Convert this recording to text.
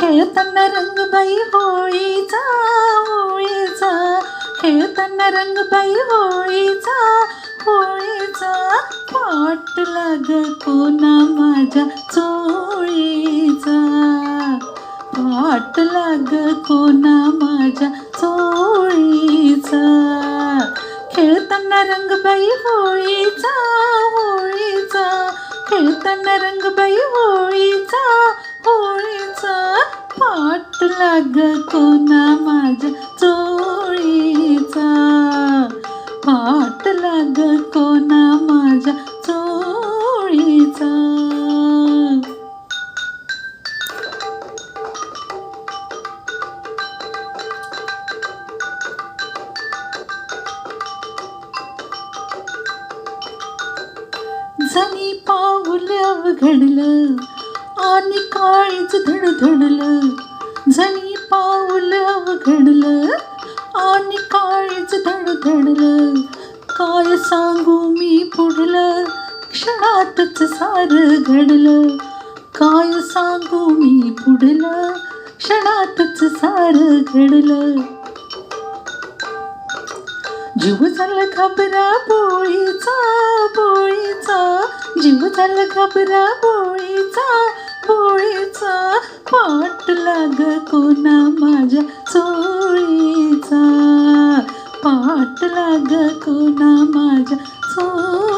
खेळताना रंगबाई होळीचा होळीचा, खेळताना रंगबाई होळीचा होळीचा, पाट लाग कोणा माझ्या चोळीचा, पाट लाग कोणा माझ्या चोळीचा. खेळताना रंगबाई होळीचा होळीचा, खेळताना रंगबाई होळीचा होळीचा, पाट लाग कोणा माझ्या चोळीचा, पाट लाग कोणा माझ्या चोळीचा. जणी पाऊल अवघडलं आणि काळीच धडधडलं, जणी पाऊल अवघडलं आणि काळीच धडधडलं, काय सांगू मी पुढलं क्षणातच सार घडलं, काय सांगू मी पुढलं क्षणातच सार घडलं. जीव झाला घाबरा बोळीचा बोळीचा, जीव झाला घाबरा बोळीचा बोळीचा, पाट लाग कोणा माझ्या चोळीचा, पाट लाग कोणा माझ्या चोळीचा.